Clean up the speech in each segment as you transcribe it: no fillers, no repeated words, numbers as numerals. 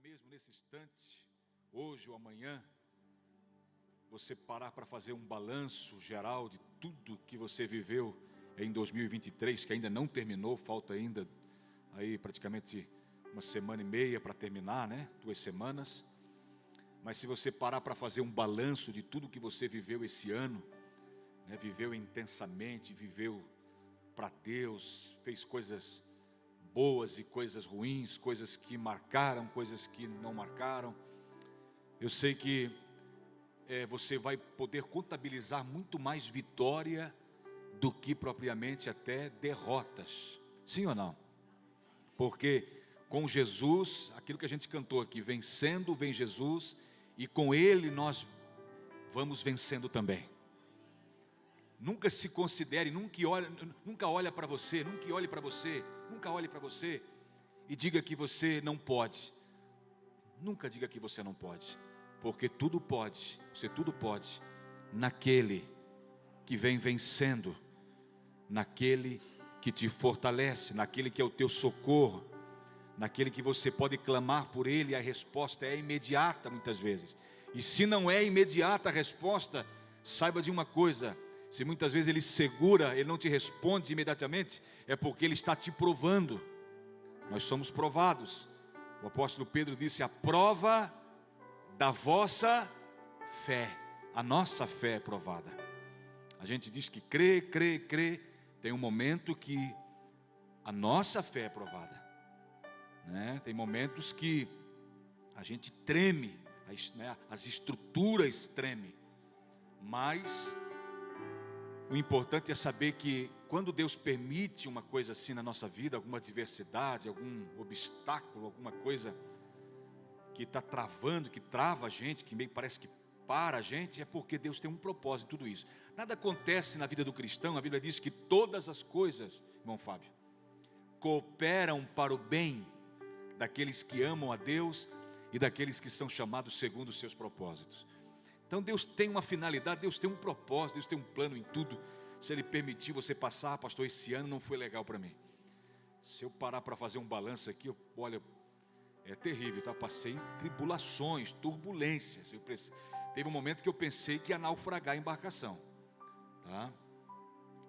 mesmo nesse instante, hoje ou amanhã, você parar para fazer um balanço geral de tudo que você viveu em 2023, que ainda não terminou, falta ainda aí praticamente uma semana e meia para terminar, né? 2 semanas. Mas se você parar para fazer um balanço de tudo que você viveu esse ano, né? Viveu intensamente, viveu para Deus, fez coisas boas e coisas ruins, coisas que marcaram, coisas que não marcaram. Eu sei que você vai poder contabilizar muito mais vitória do que propriamente até derrotas. Sim ou não? Porque com Jesus, aquilo que a gente cantou aqui, vencendo vem Jesus, e com Ele nós vamos vencendo também. Nunca se considere, nunca olhe para você e diga que você não pode. Nunca diga que você não pode, porque tudo pode, você tudo pode, naquele que vem vencendo, naquele que te fortalece, naquele que é o teu socorro, naquele que você pode clamar por Ele, e a resposta é imediata muitas vezes. E se não é imediata a resposta, saiba de uma coisa: se muitas vezes Ele segura, Ele não te responde imediatamente, é porque Ele está te provando. Nós somos provados. O apóstolo Pedro disse: a prova da vossa fé. A nossa fé é provada. A gente diz que crê. Tem um momento que a nossa fé é provada, né? Tem momentos que a gente treme, as estruturas tremem. Mas o importante é saber que quando Deus permite uma coisa assim na nossa vida, alguma adversidade, algum obstáculo, alguma coisa que está travando, que trava a gente, que meio parece que para a gente, é porque Deus tem um propósito em tudo isso. Nada acontece na vida do cristão. A Bíblia diz que todas as coisas, irmão Fábio, cooperam para o bem daqueles que amam a Deus e daqueles que são chamados segundo os seus propósitos. Então Deus tem uma finalidade, Deus tem um propósito, Deus tem um plano em tudo. Se Ele permitir você passar: pastor, esse ano não foi legal para mim. Se eu parar para fazer um balanço aqui, olha, é terrível, tá? Passei em tribulações, turbulências. Teve um momento que eu pensei que ia naufragar a embarcação, tá?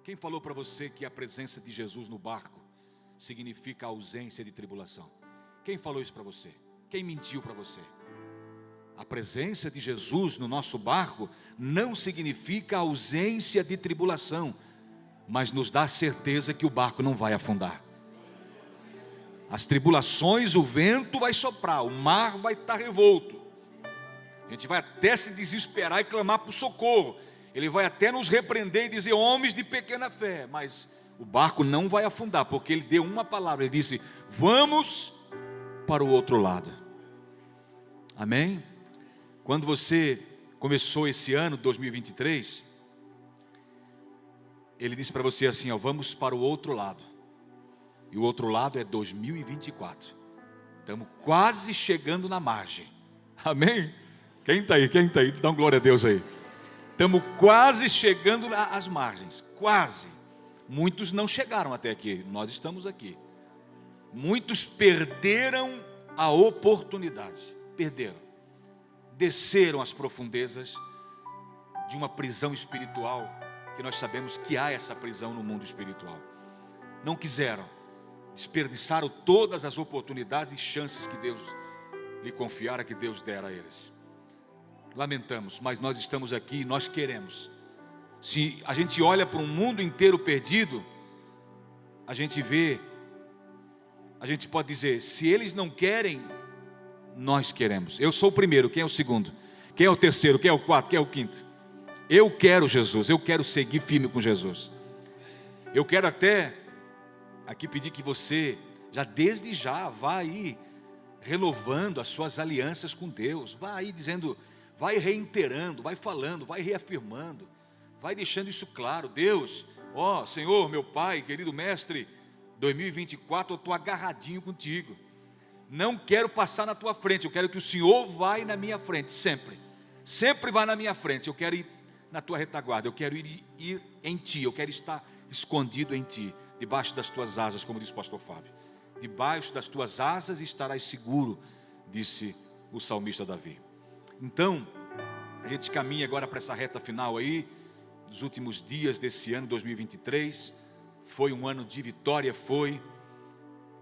Quem falou para você que a presença de Jesus no barco significa a ausência de tribulação? Quem falou isso para você? Quem mentiu para você? A presença de Jesus no nosso barco não significa a ausência de tribulação, mas nos dá a certeza que o barco não vai afundar. As tribulações, o vento vai soprar, o mar vai estar revolto, a gente vai até se desesperar e clamar por socorro, Ele vai até nos repreender e dizer: homens de pequena fé. Mas o barco não vai afundar, porque Ele deu uma palavra, Ele disse: vamos para o outro lado. Amém? Quando você começou esse ano, 2023, Ele disse para você assim: ó, vamos para o outro lado. E o outro lado é 2024. Estamos quase chegando na margem. Amém? Quem está aí? Dá uma glória a Deus aí. Estamos quase chegando às margens. Quase. Muitos não chegaram até aqui. Nós estamos aqui. Muitos perderam a oportunidade. Perderam. Desceram as profundezas de uma prisão espiritual, que nós sabemos que há essa prisão no mundo espiritual. Não quiseram, desperdiçaram todas as oportunidades e chances que Deus lhe confiara, que Deus dera a eles. Lamentamos, mas nós estamos aqui e nós queremos. Se a gente olha para um mundo inteiro perdido, a gente pode dizer: se eles não querem, nós queremos. Eu sou o primeiro, quem é o segundo? Quem é o terceiro? Quem é o quarto? Quem é o quinto? Eu quero Jesus, eu quero seguir firme com Jesus. Eu quero até aqui pedir que você, desde já, vá aí renovando as suas alianças com Deus. Vá aí dizendo, vai reiterando, vai falando, vai reafirmando, vai deixando isso claro. Deus, ó Senhor, meu Pai, querido Mestre, 2024 eu estou agarradinho contigo. Não quero passar na tua frente, eu quero que o Senhor vá na minha frente, sempre. Sempre vá na minha frente, eu quero ir na tua retaguarda, eu quero ir em ti, eu quero estar escondido em ti, debaixo das tuas asas, como diz o pastor Fábio. Debaixo das tuas asas estarás seguro, disse o salmista Davi. Então, a gente caminha agora para essa reta final aí, dos últimos dias desse ano 2023, foi um ano de vitória,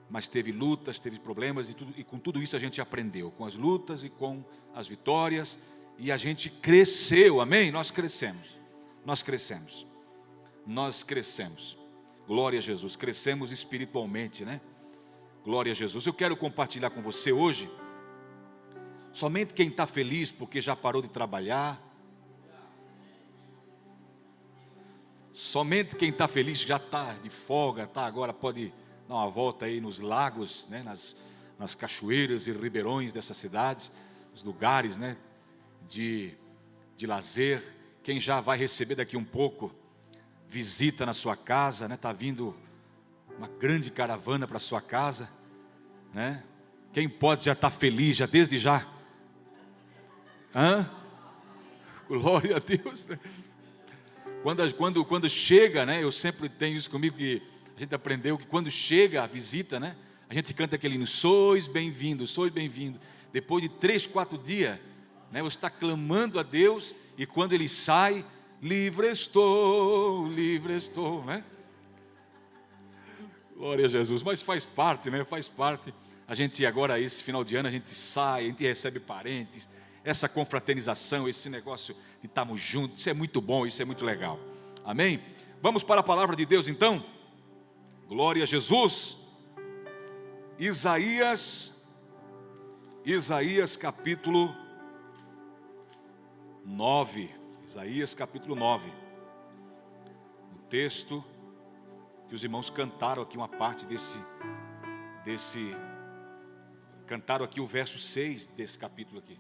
mas teve lutas, teve problemas, e com tudo isso a gente aprendeu, com as lutas e com as vitórias, e a gente cresceu, amém? Nós crescemos, glória a Jesus, crescemos espiritualmente, né? Glória a Jesus. Eu quero compartilhar com você hoje, somente quem está feliz porque já parou de trabalhar, somente quem está feliz, já está de folga, agora pode dar uma volta aí nos lagos, né, nas cachoeiras e ribeirões dessa cidade, os lugares, né, de lazer. Quem já vai receber daqui um pouco visita na sua casa, né, está vindo uma grande caravana para a sua casa, né? Quem pode já estar feliz, já desde já? Glória a Deus. Quando chega, né? Eu sempre tenho isso comigo, que a gente aprendeu que quando chega a visita, né? A gente canta aquele hino, sois bem-vindo, sois bem-vindo. Depois de 3, 4 dias, né? Você está clamando a Deus, e quando Ele sai, livre estou, né? Glória a Jesus, mas faz parte, né? Faz parte. A gente agora, esse final de ano, a gente sai, a gente recebe parentes, essa confraternização, esse negócio de estarmos juntos, isso é muito bom, isso é muito legal. Amém? Vamos para a palavra de Deus então? Glória a Jesus. Isaías capítulo 9. Isaías capítulo 9. O texto que os irmãos cantaram aqui, uma parte desse cantaram aqui o verso 6 desse capítulo aqui.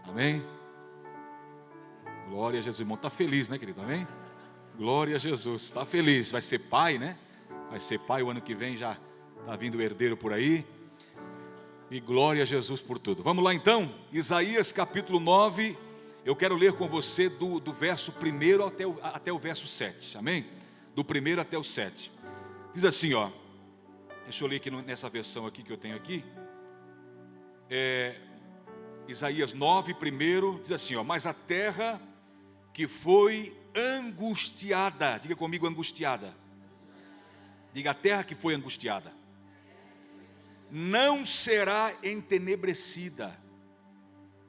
Amém? Glória a Jesus. O irmão está feliz, né, querido? Amém? Glória a Jesus. Está feliz. Vai ser pai, né? Vai ser pai o ano que vem, já está vindo o herdeiro por aí. E glória a Jesus por tudo. Vamos lá então. Isaías capítulo 9. Eu quero ler com você do verso 1 até o verso 7. Amém? Do 1 até o 7. Diz assim, ó. Deixa eu ler aqui nessa versão aqui que eu tenho aqui. Isaías 9, primeiro, diz assim, ó: mas a terra que foi angustiada, diga comigo, angustiada. Diga, a terra que foi angustiada não será entenebrecida.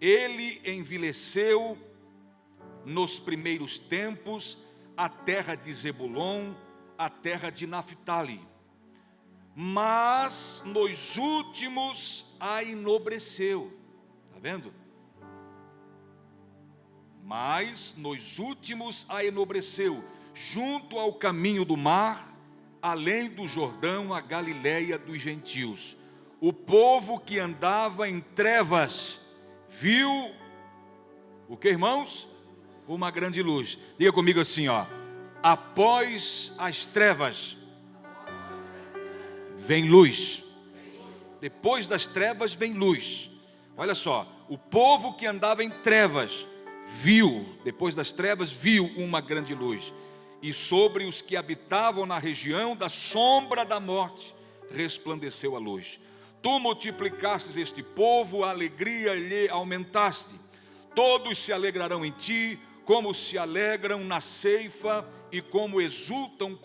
Ele envileceu nos primeiros tempos a terra de Zebulon, a terra de Naphtali, mas nos últimos a enobreceu. Está vendo? Mas nos últimos a enobreceu, junto ao caminho do mar, além do Jordão, a Galileia dos gentios. O povo que andava em trevas viu o que, irmãos? Uma grande luz. Diga comigo assim, ó: após as trevas vem luz. Depois das trevas vem luz. Olha só, o povo que andava em trevas viu, depois das trevas viu uma grande luz. E sobre os que habitavam na região da sombra da morte resplandeceu a luz. Tu multiplicastes este povo, a alegria lhe aumentaste. Todos se alegrarão em ti, como se alegram na ceifa e como exultam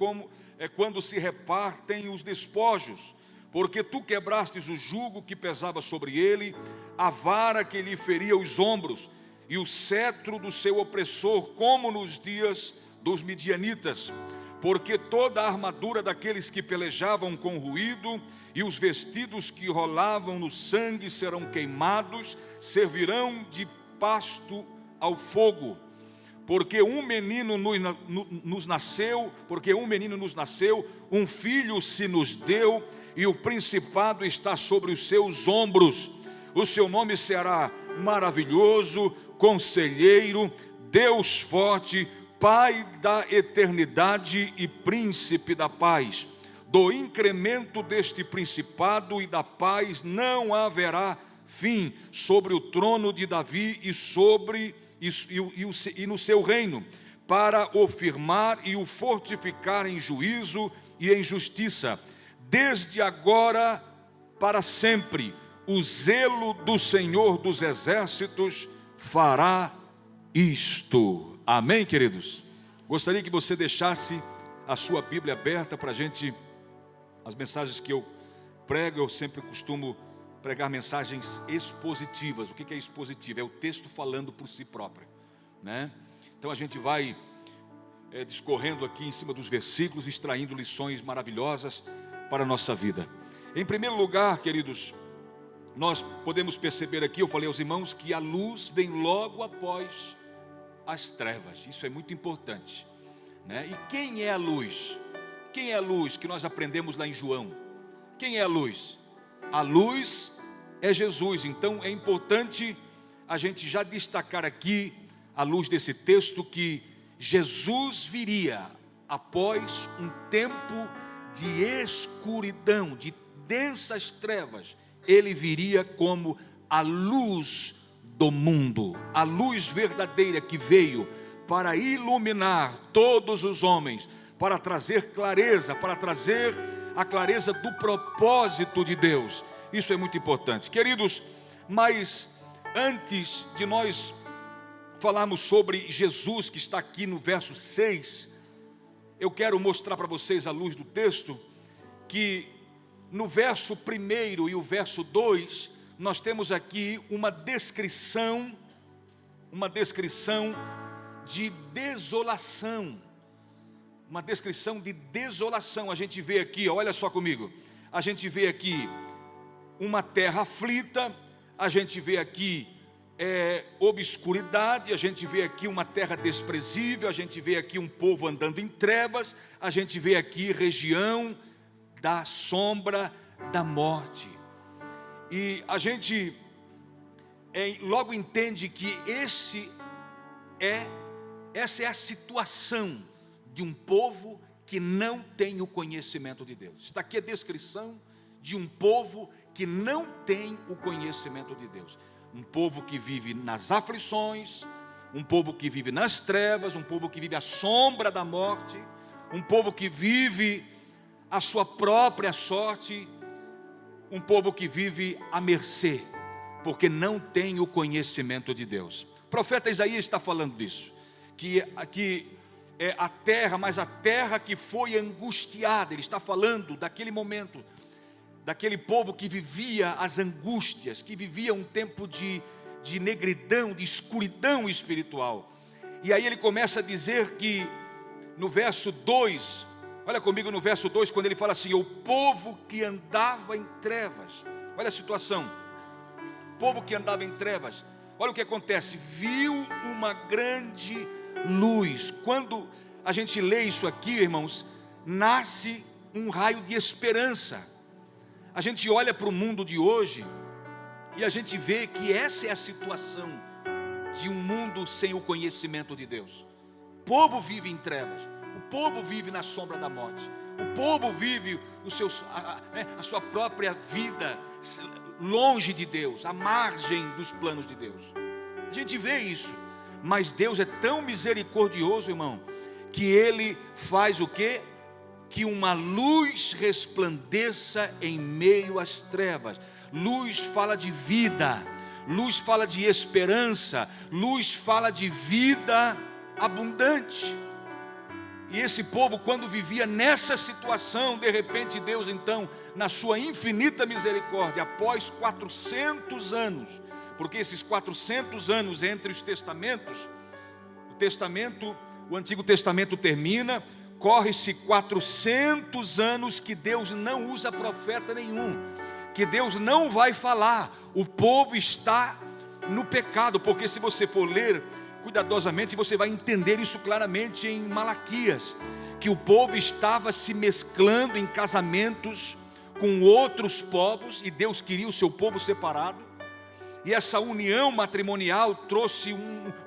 quando se repartem os despojos. Porque tu quebrastes o jugo que pesava sobre ele, a vara que lhe feria os ombros, e o cetro do seu opressor, como nos dias dos midianitas. Porque toda a armadura daqueles que pelejavam com ruído, e os vestidos que rolavam no sangue serão queimados, servirão de pasto ao fogo. Porque um menino nos nasceu, um filho se nos deu, e o principado está sobre os seus ombros. O seu nome será Maravilhoso, Conselheiro, Deus Forte, Pai da eternidade e Príncipe da paz. Do incremento deste principado e da paz não haverá fim sobre o trono de Davi e no seu reino, para o firmar e o fortificar em juízo e em justiça, desde agora para sempre. o zelo do Senhor dos Exércitos fará isto. Amém, queridos? Gostaria que você deixasse a sua Bíblia aberta para a gente. As mensagens que eu prego, eu sempre costumo pregar mensagens expositivas. O que é expositivo? É o texto falando por si próprio, né? Então a gente vai discorrendo aqui em cima dos versículos, extraindo lições maravilhosas para a nossa vida. Em primeiro lugar, queridos, nós podemos perceber aqui, eu falei aos irmãos, que a luz vem logo após as trevas. Isso é muito importante, né? E quem é a luz? Quem é a luz que nós aprendemos lá em João? Quem é a luz? A luz é Jesus. Então é importante a gente já destacar aqui, à luz desse texto, que Jesus viria após um tempo de escuridão, de densas trevas. Ele viria como a luz do mundo, a luz verdadeira que veio para iluminar todos os homens, para trazer clareza, para trazer a clareza do propósito de Deus. Isso é muito importante, queridos. Mas antes de nós falarmos sobre Jesus, que está aqui no verso 6, eu quero mostrar para vocês, à luz do texto, que no verso 1 e o verso 2, nós temos aqui uma descrição de desolação. Uma descrição de desolação. A gente vê aqui, olha só comigo, a gente vê aqui uma terra aflita, a gente vê aqui obscuridade, a gente vê aqui uma terra desprezível, a gente vê aqui um povo andando em trevas, a gente vê aqui região da sombra da morte. E a gente logo entende que essa é a situação de um povo que não tem o conhecimento de Deus. Está aqui a descrição de um povo que não tem o conhecimento de Deus. Um povo que vive nas aflições, um povo que vive nas trevas, um povo que vive à sombra da morte, um povo que vive a sua própria sorte, um povo que vive à mercê, porque não tem o conhecimento de Deus. O profeta Isaías está falando disso, que é a terra, mas a terra que foi angustiada. Ele está falando daquele momento, daquele povo que vivia as angústias, que vivia um tempo de negridão, de escuridão espiritual. E aí ele começa a dizer que no verso 2, olha comigo no verso 2, quando ele fala assim: o povo que andava em trevas. Olha a situação, o povo que andava em trevas, olha o que acontece, viu uma grande luz. Quando a gente lê isso aqui, irmãos, nasce um raio de esperança. A gente olha para o mundo de hoje e a gente vê que essa é a situação de um mundo sem o conhecimento de Deus. O povo vive em trevas, o povo vive na sombra da morte, o povo vive a sua própria vida longe de Deus, à margem dos planos de Deus. A gente vê isso, mas Deus é tão misericordioso, irmão, que Ele faz o quê? Que uma luz resplandeça em meio às trevas. Luz fala de vida, luz fala de esperança, luz fala de vida abundante. E esse povo, quando vivia nessa situação, de repente Deus então, na sua infinita misericórdia, após 400 anos, porque esses 400 anos entre os testamentos, o Antigo Testamento termina, corre-se 400 anos que Deus não usa profeta nenhum, que Deus não vai falar. O povo está no pecado, porque se você for ler cuidadosamente, você vai entender isso claramente em Malaquias, que o povo estava se mesclando em casamentos com outros povos, e Deus queria o seu povo separado, e essa união matrimonial trouxe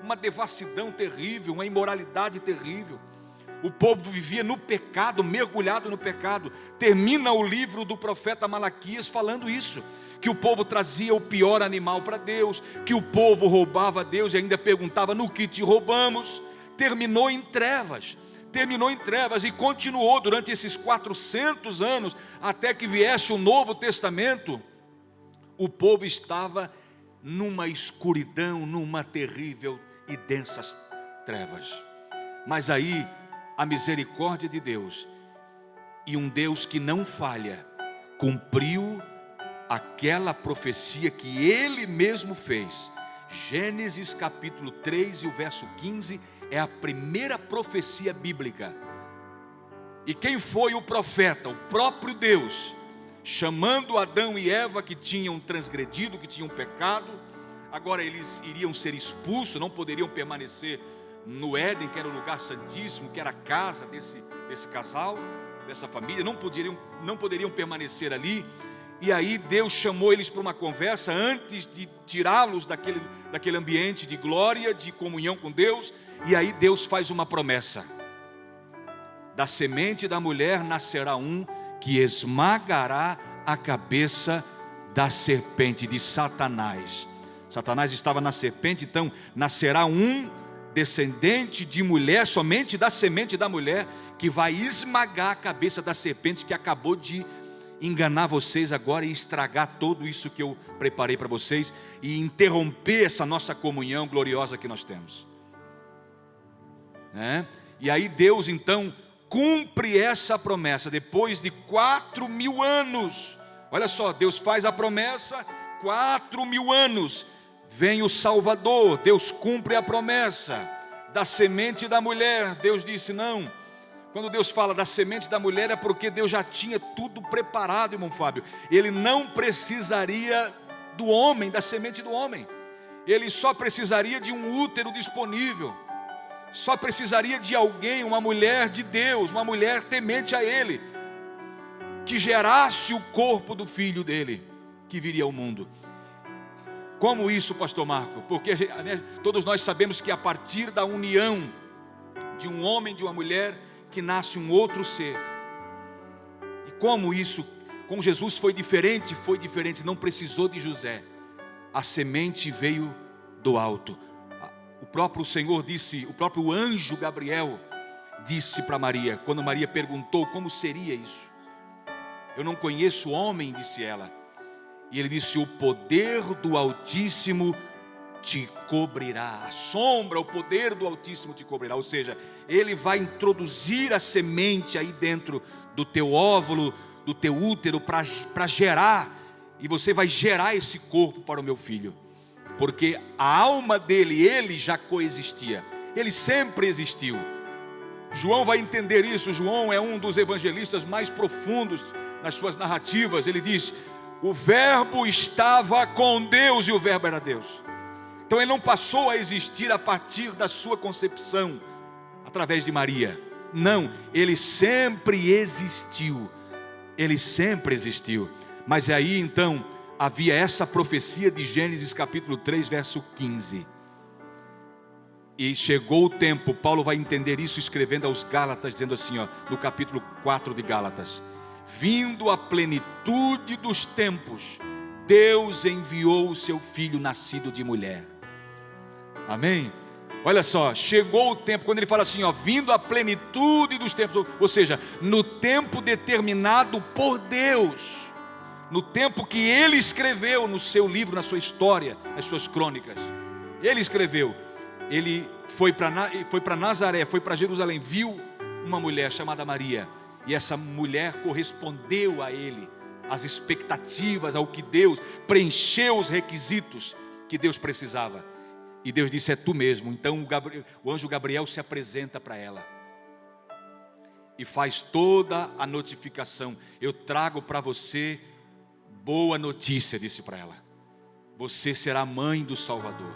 uma devassidão terrível, uma imoralidade terrível. O povo vivia no pecado, mergulhado no pecado. Termina o livro do profeta Malaquias falando isso, que o povo trazia o pior animal para Deus, que o povo roubava a Deus e ainda perguntava: no que te roubamos? Terminou em trevas e continuou durante esses 400 anos, até que viesse o Novo Testamento, O povo estava numa escuridão, numa terrível e densas trevas. Mas aí a misericórdia de Deus, e um Deus que não falha, cumpriu aquela profecia que Ele mesmo fez. Gênesis capítulo 3 e o verso 15 é a primeira profecia bíblica. E quem foi o profeta? O próprio Deus, chamando Adão e Eva, que tinham transgredido, que tinham pecado. Agora eles iriam ser expulsos, não poderiam permanecer no Éden, que era o lugar santíssimo, que era a casa desse casal, dessa família. Não poderiam permanecer ali. E aí Deus chamou eles para uma conversa antes de tirá-los daquele ambiente de glória, de comunhão com Deus. E aí Deus faz uma promessa: da semente da mulher nascerá um que esmagará a cabeça da serpente, de Satanás. Satanás estava na serpente, então nascerá um descendente de mulher, somente da semente da mulher, que vai esmagar a cabeça da serpente que acabou de enganar vocês agora e estragar tudo isso que eu preparei para vocês e interromper essa nossa comunhão gloriosa que nós temos. E aí Deus então cumpre essa promessa depois de 4.000 anos. Olha só, Deus faz a promessa, 4.000 anos, vem o Salvador, Deus cumpre a promessa da semente da mulher. Deus disse não. Quando Deus fala da semente da mulher é porque Deus já tinha tudo preparado, irmão Fábio. Ele não precisaria do homem, da semente do homem. Ele só precisaria de um útero disponível. Só precisaria de alguém, uma mulher de Deus, uma mulher temente a Ele, que gerasse o corpo do filho dele, que viria ao mundo. Como isso, pastor Marco? Porque todos nós sabemos que a partir da união de um homem e de uma mulher, que nasce um outro ser. E como isso, com Jesus foi diferente, não precisou de José. A semente veio do alto. O próprio Senhor disse, o próprio anjo Gabriel disse para Maria, quando Maria perguntou como seria isso. Eu não conheço homem, disse ela. E ele disse, o poder do Altíssimo te cobrirá. A sombra, o poder do Altíssimo te cobrirá. Ou seja, Ele vai introduzir a semente aí dentro do teu óvulo, do teu útero, para gerar. E você vai gerar esse corpo para o meu filho. Porque a alma dele, ele já coexistia. Ele sempre existiu. João vai entender isso. João é um dos evangelistas mais profundos nas suas narrativas. Ele diz, o verbo estava com Deus e o verbo era Deus. Então ele não passou a existir a partir da sua concepção, através de Maria. Não, ele sempre existiu. Ele sempre existiu. Mas aí então havia essa profecia de Gênesis capítulo 3, verso 15. E chegou o tempo, Paulo vai entender isso escrevendo aos Gálatas, dizendo assim, no capítulo 4 de Gálatas: vindo a plenitude dos tempos, Deus enviou o seu filho nascido de mulher. Amém? Olha só, chegou o tempo, quando ele fala assim, vindo a plenitude dos tempos, ou seja, no tempo determinado por Deus, no tempo que Ele escreveu no seu livro, na sua história, nas suas crônicas. Ele escreveu, ele foi para Nazaré, foi para Jerusalém, viu uma mulher chamada Maria, e essa mulher correspondeu a ele, às expectativas, ao que Deus preencheu, os requisitos que Deus precisava. E Deus disse, é tu mesmo. Então o anjo Gabriel se apresenta para ela e faz toda a notificação. Eu trago para você boa notícia, disse para ela. Você será mãe do Salvador.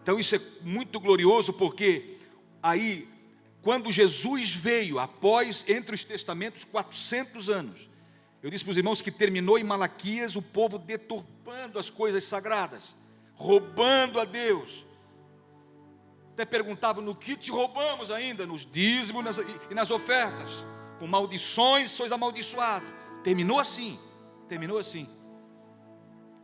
Então isso é muito glorioso, porque aí, quando Jesus veio, após, entre os testamentos, 400 anos, eu disse para os irmãos que terminou em Malaquias, o povo deturpando as coisas sagradas, roubando a Deus. Até perguntavam, no que te roubamos ainda? Nos dízimos e nas ofertas. Com maldições sois amaldiçoado. Terminou assim.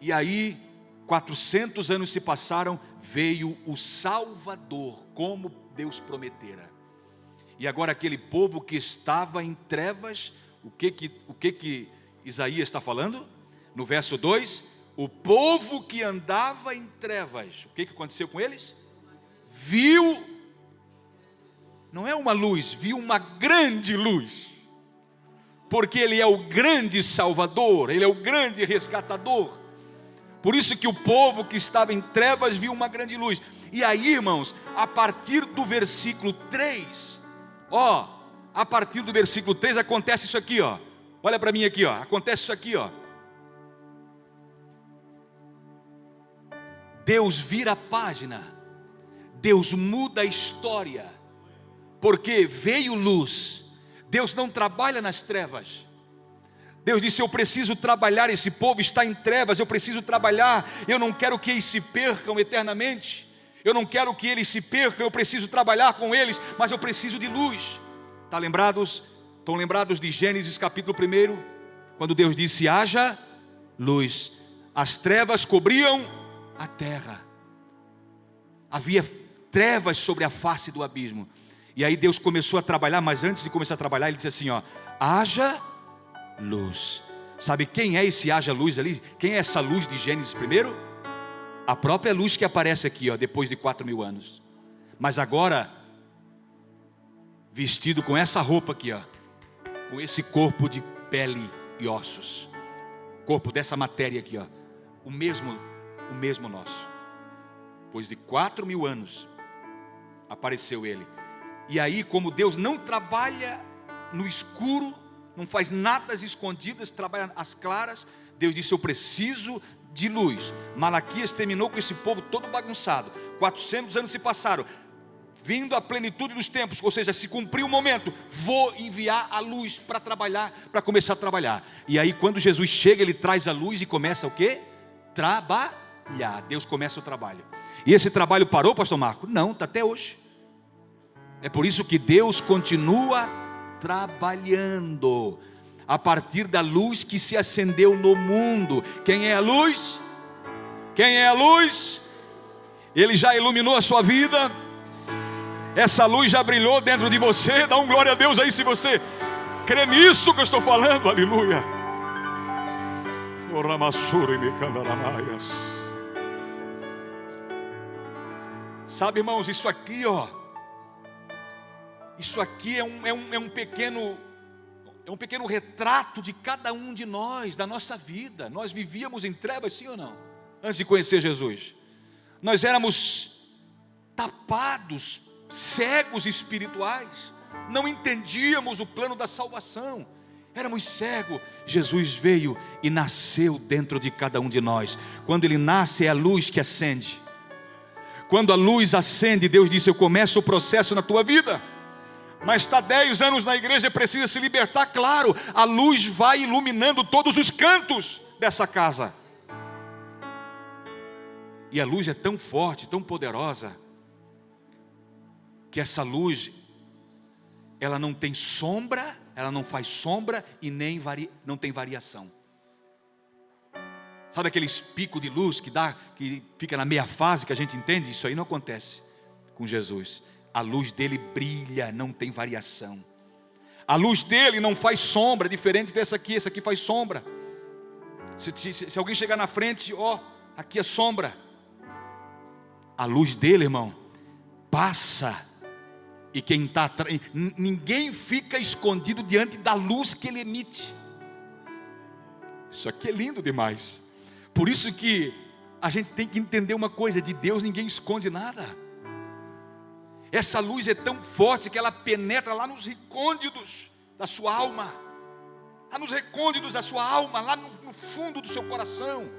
E aí, 400 anos se passaram, veio o Salvador, como Deus prometera. E agora aquele povo que estava em trevas, o que Isaías está falando? No verso 2, o povo que andava em trevas, o que aconteceu com eles? Viu, não é uma luz, viu uma grande luz, porque Ele é o grande Salvador, Ele é o grande resgatador. Por isso que o povo que estava em trevas viu uma grande luz. E aí, irmãos, a partir do versículo 3, a partir do versículo 3 acontece isso aqui, olha para mim aqui, acontece isso aqui, Deus vira a página, Deus muda a história, porque veio luz. Deus não trabalha nas trevas. Deus disse: eu preciso trabalhar, esse povo está em trevas, eu preciso trabalhar, eu não quero que eles se percam eternamente, eu não quero que eles se percam, eu preciso trabalhar com eles, mas eu preciso de luz. Estão lembrados de Gênesis capítulo 1, quando Deus disse: haja luz, as trevas cobriam a terra, havia trevas sobre a face do abismo, e aí Deus começou a trabalhar, mas antes de começar a trabalhar, Ele disse assim: haja luz. Sabe quem é esse haja luz ali? Quem é essa luz de Gênesis 1? A própria luz que aparece aqui, depois de 4.000 anos, mas agora vestido com essa roupa aqui, com esse corpo de pele e ossos, corpo dessa matéria aqui, o mesmo nosso. Depois de 4.000 anos apareceu Ele. E aí, como Deus não trabalha no escuro, não faz nada às escondidas, trabalha às claras, Deus disse: eu preciso de luz. Malaquias terminou com esse povo todo bagunçado, 400 anos se passaram, vindo a plenitude dos tempos, ou seja, se cumpriu o momento, vou enviar a luz para trabalhar, para começar a trabalhar. E aí quando Jesus chega, Ele traz a luz e começa o quê? Trabalhar. Deus começa o trabalho. E esse trabalho parou, pastor Marco? Não, está até hoje. É por isso que Deus continua trabalhando, a partir da luz que se acendeu no mundo. Quem é a luz? Quem é a luz? Ele já iluminou a sua vida, essa luz já brilhou dentro de você. Dá um glória a Deus aí se você crê nisso que eu estou falando, aleluia. Sabe, irmãos, isso aqui é um pequeno retrato de cada um de nós, da nossa vida. Nós vivíamos em trevas, sim ou não? Antes de conhecer Jesus, nós éramos tapados, cegos espirituais, não entendíamos o plano da salvação, éramos cegos. Jesus veio e nasceu dentro de cada um de nós. Quando Ele nasce, é a luz que acende. Quando a luz acende, Deus disse: eu começo o processo na tua vida. Mas está 10 anos na igreja e precisa se libertar. Claro, a luz vai iluminando todos os cantos dessa casa. E a luz é tão forte, tão poderosa, que essa luz, ela não tem sombra, ela não faz sombra e nem não tem variação. Sabe aqueles picos de luz que fica na meia fase, que a gente entende? Isso aí não acontece com Jesus. A luz dele brilha, não tem variação. A luz dele não faz sombra, diferente dessa aqui. Essa aqui faz sombra. Se alguém chegar na frente, aqui é sombra. A luz dele, irmão, passa. E quem está atrás, ninguém fica escondido diante da luz que ele emite. Isso aqui é lindo demais. Por isso que a gente tem que entender uma coisa: de Deus ninguém esconde nada. Essa luz é tão forte que ela penetra lá nos recônditos da sua alma. Lá nos recônditos da sua alma, lá no fundo do seu coração.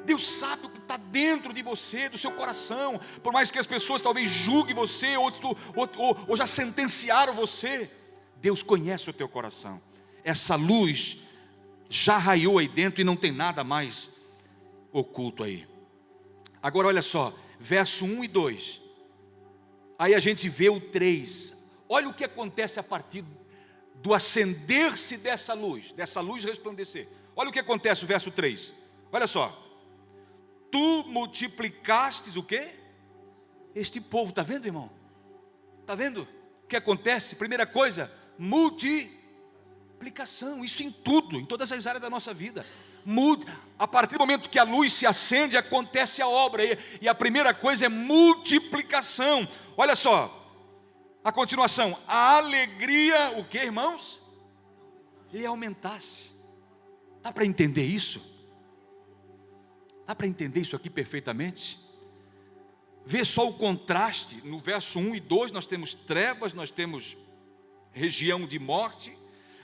Deus sabe o que está dentro de você, do seu coração. Por mais que as pessoas talvez julguem você, ou já sentenciaram você, Deus conhece o teu coração. Essa luz já raiou aí dentro e não tem nada mais oculto aí. Agora olha só, verso 1 e 2. Aí a gente vê o 3. Olha o que acontece a partir do acender-se dessa luz resplandecer. Olha o que acontece, o verso 3. Olha só. Tu multiplicastes o quê? Este povo. Está vendo, irmão? Está vendo o que acontece? Primeira coisa, multiplicação. Isso em tudo, em todas as áreas da nossa vida. A partir do momento que a luz se acende, acontece a obra, e a primeira coisa é multiplicação. Olha só, a continuação, a alegria, o que, irmãos? Lhe aumentasse. Dá para entender isso? Dá para entender isso aqui perfeitamente? Vê só o contraste, no verso 1 e 2 nós temos trevas, nós temos região de morte,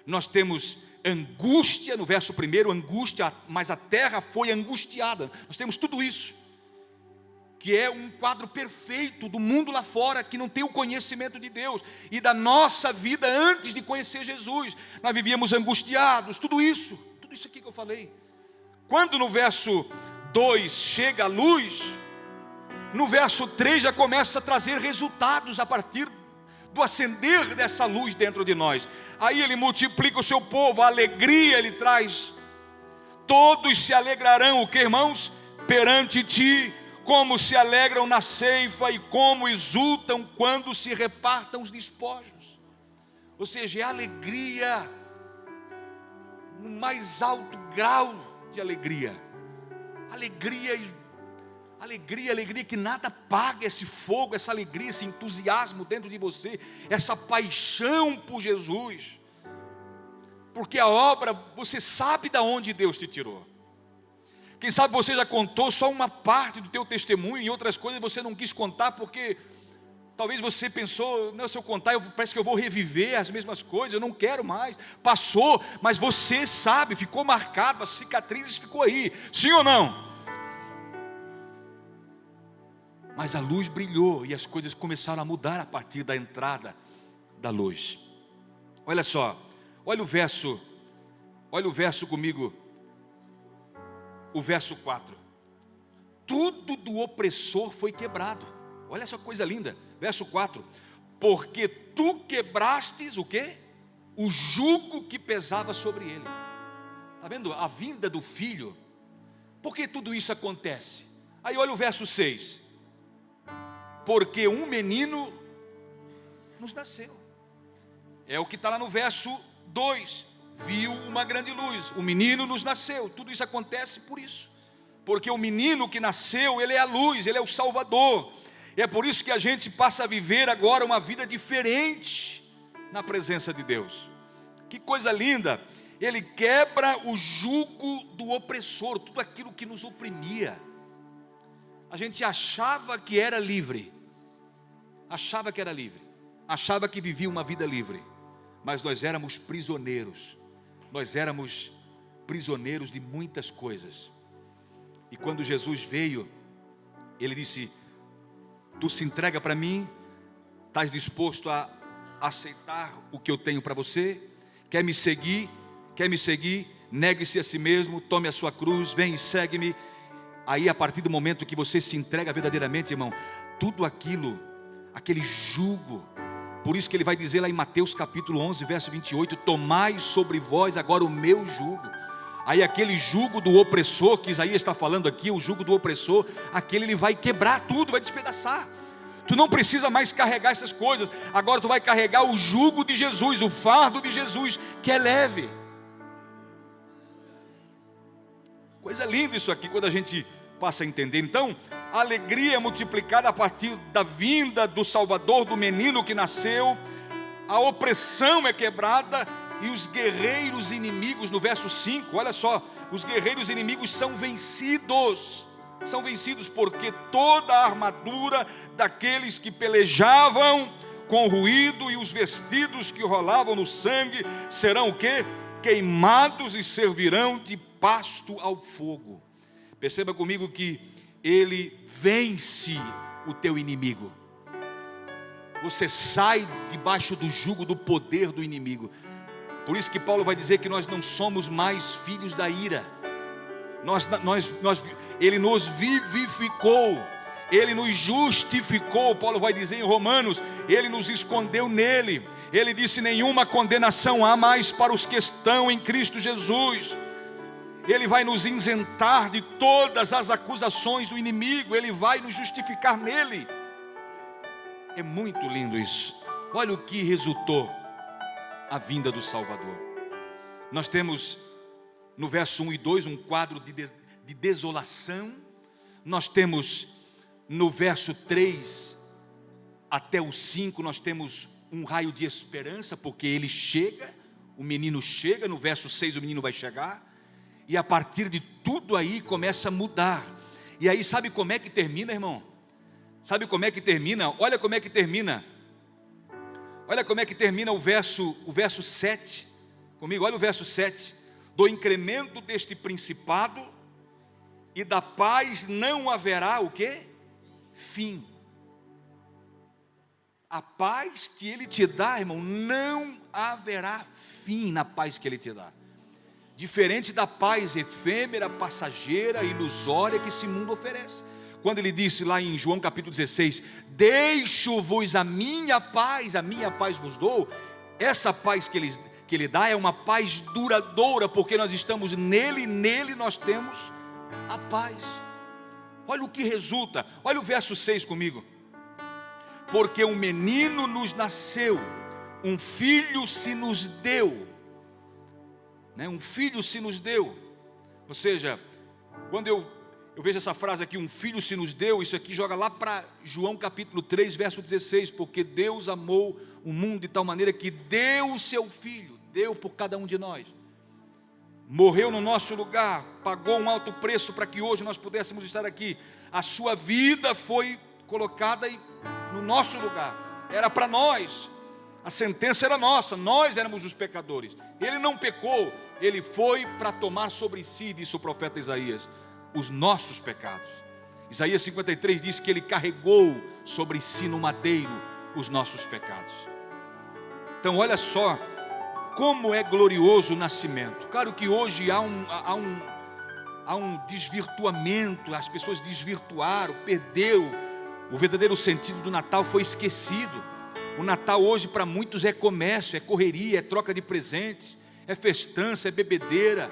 nós temos angústia, no verso 1, angústia, mas a terra foi angustiada. Nós temos tudo isso, que é um quadro perfeito do mundo lá fora, que não tem o conhecimento de Deus, e da nossa vida antes de conhecer Jesus. Nós vivíamos angustiados, tudo isso aqui que eu falei. Quando no verso 2 chega a luz, no verso 3 já começa a trazer resultados a partir do acender dessa luz dentro de nós. Aí ele multiplica o seu povo, a alegria ele traz. Todos se alegrarão, o que, irmãos? Perante ti, como se alegram na ceifa e como exultam quando se repartam os despojos. Ou seja, é alegria no mais alto grau de alegria. Alegria que nada paga esse fogo, essa alegria, esse entusiasmo dentro de você, essa paixão por Jesus. Porque a obra, você sabe de onde Deus te tirou. Quem sabe você já contou só uma parte do teu testemunho, e outras coisas você não quis contar, porque talvez você pensou, não, se eu contar, parece que eu vou reviver as mesmas coisas, eu não quero mais, passou, mas você sabe, ficou marcado, as cicatrizes ficou aí, sim ou não? Mas a luz brilhou, e as coisas começaram a mudar a partir da entrada da luz. Olha só, olha o verso comigo, o verso 4, tudo do opressor foi quebrado. Olha essa coisa linda, verso 4, porque tu quebrastes o quê? O jugo que pesava sobre ele. Está vendo a vinda do filho? Por que tudo isso acontece? Aí olha o verso 6, porque um menino nos nasceu. É o que está lá no verso 2, viu uma grande luz, o menino nos nasceu. Tudo isso acontece por isso, porque o menino que nasceu, ele é a luz, ele é o Salvador. É por isso que a gente passa a viver agora uma vida diferente na presença de Deus. Que coisa linda! Ele quebra o jugo do opressor, tudo aquilo que nos oprimia. A gente achava que era livre, achava que vivia uma vida livre, mas nós éramos prisioneiros de muitas coisas. E quando Jesus veio, ele disse: tu se entrega para mim, estás disposto a aceitar o que eu tenho para você? Quer me seguir? Negue-se a si mesmo, tome a sua cruz, vem e segue-me. Aí a partir do momento que você se entrega verdadeiramente, irmão, tudo aquilo, aquele jugo, por isso que ele vai dizer lá em Mateus capítulo 11, verso 28, tomai sobre vós agora o meu jugo. Aí aquele jugo do opressor, que Isaías está falando aqui, o jugo do opressor, aquele ele vai quebrar tudo, vai despedaçar. Tu não precisa mais carregar essas coisas, agora tu vai carregar o jugo de Jesus, o fardo de Jesus, que é leve. Coisa linda isso aqui, quando a gente passa a entender. Então, a alegria é multiplicada a partir da vinda do Salvador, do menino que nasceu. A opressão é quebrada e os guerreiros inimigos, no verso 5, olha só, os guerreiros inimigos são vencidos porque toda a armadura daqueles que pelejavam com ruído e os vestidos que rolavam no sangue serão o quê? Queimados e servirão de pasto ao fogo. Perceba comigo que ele vence o teu inimigo. Você sai debaixo do jugo do poder do inimigo. Por isso que Paulo vai dizer que nós não somos mais filhos da ira. Ele nos vivificou, ele nos justificou. Paulo vai dizer em Romanos, ele nos escondeu nele. Ele disse: nenhuma condenação há mais para os que estão em Cristo Jesus. Ele vai nos isentar de todas as acusações do inimigo, ele vai nos justificar nele. É muito lindo isso. Olha o que resultou a vinda do Salvador. Nós temos no verso 1 e 2, um quadro de desolação. Nós temos no verso 3 até o 5, nós temos um raio de esperança, porque ele chega, o menino chega. No verso 6 o menino vai chegar, e a partir de tudo aí começa a mudar. E aí sabe como é que termina, irmão? Sabe como é que termina? Olha como é que termina. Olha como é que termina o verso 7. Comigo, olha o verso 7. Do incremento deste principado e da paz não haverá o quê? Fim. A paz que Ele te dá, irmão, não haverá fim na paz que Ele te dá. Diferente da paz efêmera, passageira, ilusória que esse mundo oferece. Quando Ele disse lá em João capítulo 16, deixo-vos a minha paz vos dou. Essa paz que Ele dá é uma paz duradoura, porque nós estamos nele, nele nós temos a paz. Olha o que resulta, olha o verso 6 comigo. Porque um menino nos nasceu, um filho se nos deu, né? Um filho se nos deu. Ou seja, quando eu vejo essa frase aqui, um filho se nos deu, isso aqui joga lá para João capítulo 3, verso 16, porque Deus amou o mundo de tal maneira que deu o seu filho, deu por cada um de nós, morreu no nosso lugar, pagou um alto preço para que hoje nós pudéssemos estar aqui. A sua vida foi colocada no nosso lugar, era para nós, a sentença era nossa, nós éramos os pecadores. Ele não pecou, ele foi para tomar sobre si, disse o profeta Isaías, os nossos pecados. Isaías 53 diz que ele carregou sobre si no madeiro os nossos pecados. Então olha só como é glorioso o nascimento. Claro que hoje há um desvirtuamento, as pessoas desvirtuaram, perdeu o verdadeiro sentido do Natal, foi esquecido. O Natal hoje para muitos é comércio, é correria, é troca de presentes, é festança, é bebedeira.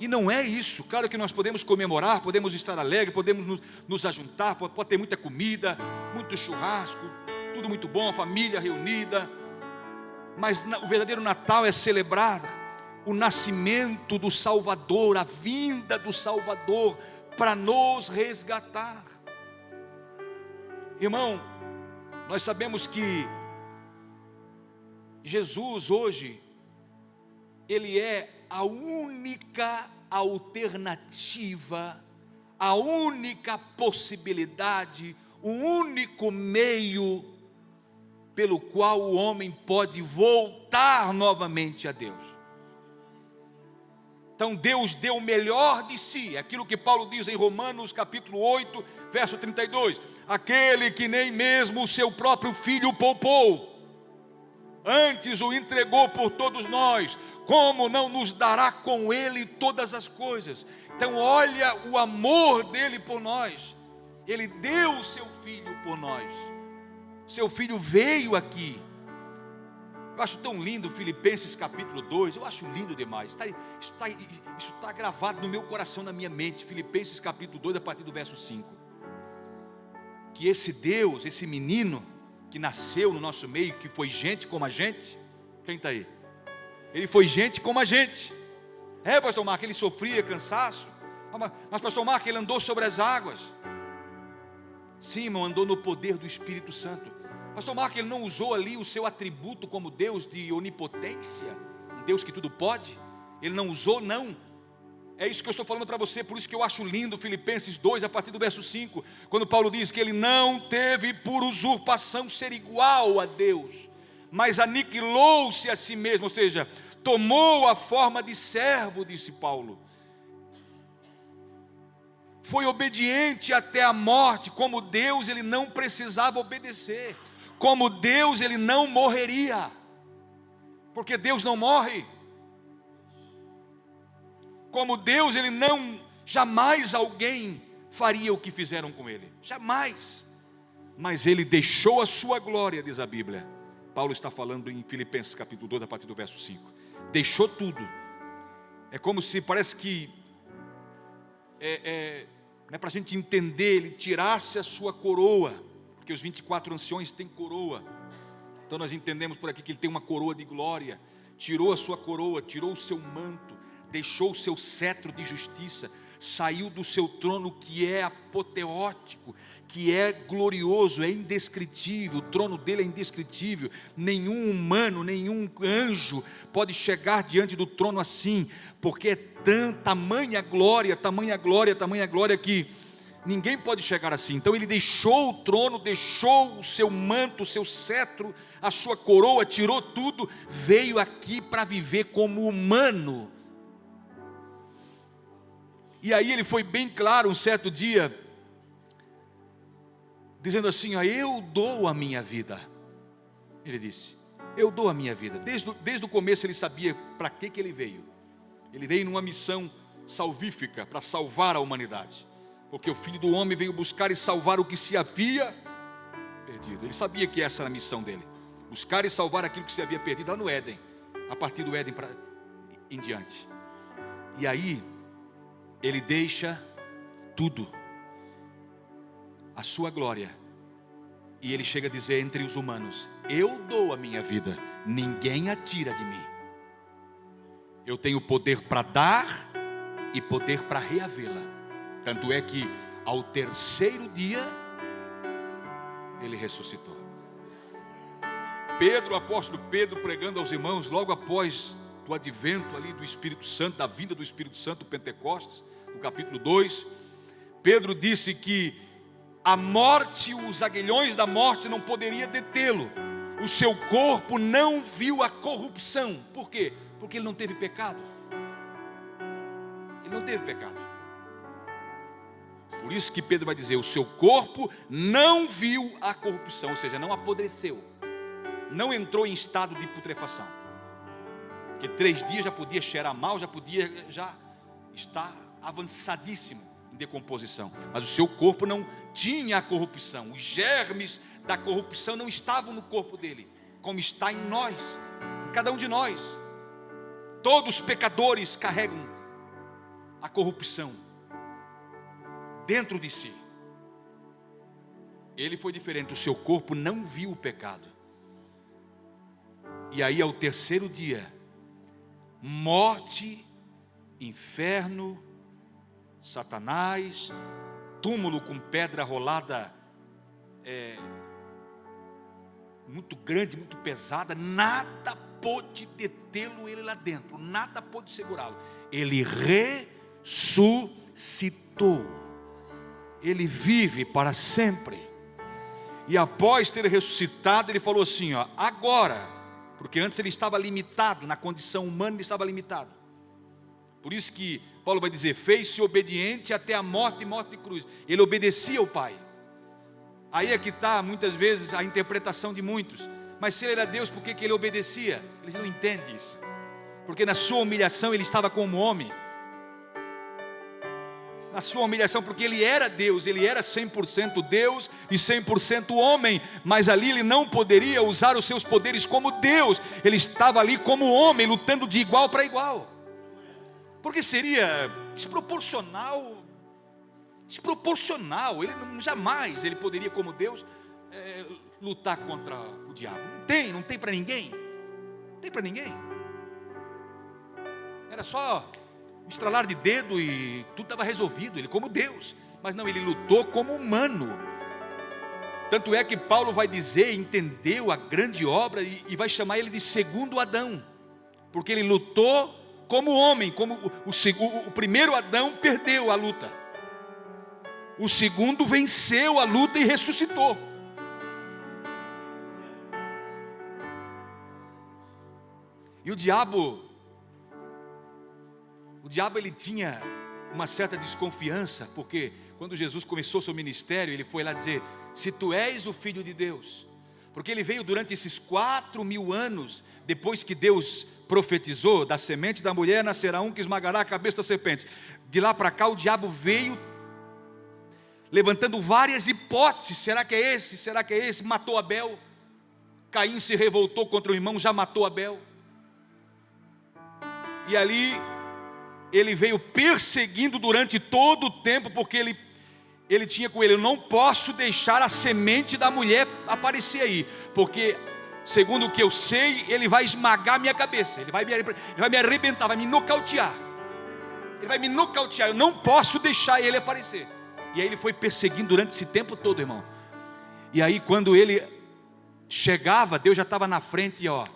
E não é isso. Claro que nós podemos comemorar, podemos estar alegres, podemos nos ajuntar, pode ter muita comida, muito churrasco, tudo muito bom, a família reunida. Mas o verdadeiro Natal é celebrar o nascimento do Salvador, a vinda do Salvador para nos resgatar. Irmão, nós sabemos que Jesus hoje, Ele é a única alternativa, a única possibilidade, o único meio pelo qual o homem pode voltar novamente a Deus. Então Deus deu o melhor de si, aquilo que Paulo diz em Romanos capítulo 8, verso 32, aquele que nem mesmo o seu próprio filho poupou, antes o entregou por todos nós, como não nos dará com ele todas as coisas? Então olha o amor dele por nós, ele deu o seu filho por nós, seu filho veio aqui. Eu acho tão lindo Filipenses capítulo 2, eu acho lindo demais, isso está gravado no meu coração, na minha mente. Filipenses capítulo 2, a partir do verso 5, que esse Deus, esse menino que nasceu no nosso meio, que foi gente como a gente, quem está aí? Ele foi gente como a gente. Pastor Marco, ele sofria cansaço, mas pastor Marco, ele andou sobre as águas. Sim, irmão, andou no poder do Espírito Santo. Pastor Marco, ele não usou ali o seu atributo como Deus de onipotência, um Deus que tudo pode? Ele não usou, não. É isso que eu estou falando para você, por isso que eu acho lindo Filipenses 2, a partir do verso 5, quando Paulo diz que ele não teve por usurpação ser igual a Deus, mas aniquilou-se a si mesmo, ou seja, tomou a forma de servo, disse Paulo. Foi obediente até a morte. Como Deus, ele não precisava obedecer. Como Deus, ele não morreria, porque Deus não morre. Como Deus, ele não, jamais alguém faria o que fizeram com ele, jamais. Mas ele deixou a sua glória, diz a Bíblia. Paulo está falando em Filipenses capítulo 2, a partir do verso 5. Deixou tudo. É como se, parece que para a gente entender, ele tirasse a sua coroa, porque os 24 anciões têm coroa. Então nós entendemos por aqui que ele tem uma coroa de glória, tirou a sua coroa, tirou o seu manto, deixou o seu cetro de justiça, saiu do seu trono que é apoteótico, que é glorioso, é indescritível, o trono dele é indescritível, nenhum humano, nenhum anjo pode chegar diante do trono assim, porque é tamanha glória, tamanha glória, tamanha glória que ninguém pode chegar assim. Então ele deixou o trono, deixou o seu manto, o seu cetro, a sua coroa, tirou tudo, veio aqui para viver como humano. E aí ele foi bem claro um certo dia, dizendo assim, ó, eu dou a minha vida. Ele disse, eu dou a minha vida. Desde o começo ele sabia para que ele veio. Ele veio numa missão salvífica, para salvar a humanidade, porque o Filho do Homem veio buscar e salvar o que se havia perdido. Ele sabia que essa era a missão dele, buscar e salvar aquilo que se havia perdido lá no Éden, a partir do Éden em diante. E aí ele deixa tudo, a sua glória, e ele chega a dizer entre os humanos, eu dou a minha vida, ninguém a tira de mim. Eu tenho poder para dar e poder para reavê-la. Tanto é que ao terceiro dia ele ressuscitou. Pedro, o apóstolo Pedro, pregando aos irmãos logo após do advento ali do Espírito Santo, da vinda do Espírito Santo, Pentecostes, no capítulo 2, Pedro disse que a morte, os aguilhões da morte não poderia detê-lo. O seu corpo não viu a corrupção. Por quê? Porque ele não teve pecado. Ele não teve pecado. Por isso que Pedro vai dizer, o seu corpo não viu a corrupção, ou seja, não apodreceu, não entrou em estado de putrefação, porque 3 dias já podia cheirar mal, já está avançadíssimo em decomposição, mas o seu corpo não tinha a corrupção, os germes da corrupção não estavam no corpo dele, como está em nós, em cada um de nós. Todos os pecadores carregam a corrupção dentro de si. Ele foi diferente, o seu corpo não viu o pecado. E aí ao terceiro dia, morte, inferno, Satanás, túmulo com pedra rolada, muito grande, muito pesada, nada pôde detê-lo ele lá dentro, nada pôde segurá-lo. Ele ressuscitou, ele vive para sempre. E após ter ressuscitado, ele falou assim, ó, agora, porque antes ele estava limitado, na condição humana ele estava limitado. Por isso que Paulo vai dizer, fez-se obediente até a morte e morte de cruz. Ele obedecia ao Pai. Aí é que está muitas vezes a interpretação de muitos. Mas se ele era Deus, por que ele obedecia? Eles não entendem isso. Porque na sua humilhação ele estava como homem. Na sua humilhação, porque ele era Deus, ele era 100% Deus e 100% homem, mas ali ele não poderia usar os seus poderes como Deus, ele estava ali como homem, lutando de igual para igual, porque seria desproporcional, ele jamais ele poderia como Deus lutar contra o diabo, não tem para ninguém, era só estralar de dedo e tudo estava resolvido, ele como Deus, mas não, ele lutou como humano. Tanto é que Paulo vai dizer, entendeu a grande obra e vai chamar ele de segundo Adão, porque ele lutou como homem, como o primeiro Adão perdeu a luta, o segundo venceu a luta e ressuscitou. E o diabo ele tinha uma certa desconfiança, porque quando Jesus começou seu ministério, ele foi lá dizer, se tu és o Filho de Deus, porque ele veio durante esses 4.000 anos, depois que Deus profetizou, da semente da mulher nascerá um que esmagará a cabeça da serpente. De lá para cá o diabo veio, levantando várias hipóteses, será que é esse, matou Abel, Caim se revoltou contra o irmão, já matou Abel, e ali ele veio perseguindo durante todo o tempo, porque ele tinha com ele, eu não posso deixar a semente da mulher aparecer aí, porque segundo o que eu sei, ele vai esmagar a minha cabeça, ele vai me arrebentar, vai me nocautear. Ele vai me nocautear, eu não posso deixar ele aparecer. E aí ele foi perseguindo durante esse tempo todo, irmão. E aí quando ele chegava, Deus já estava na frente, ó.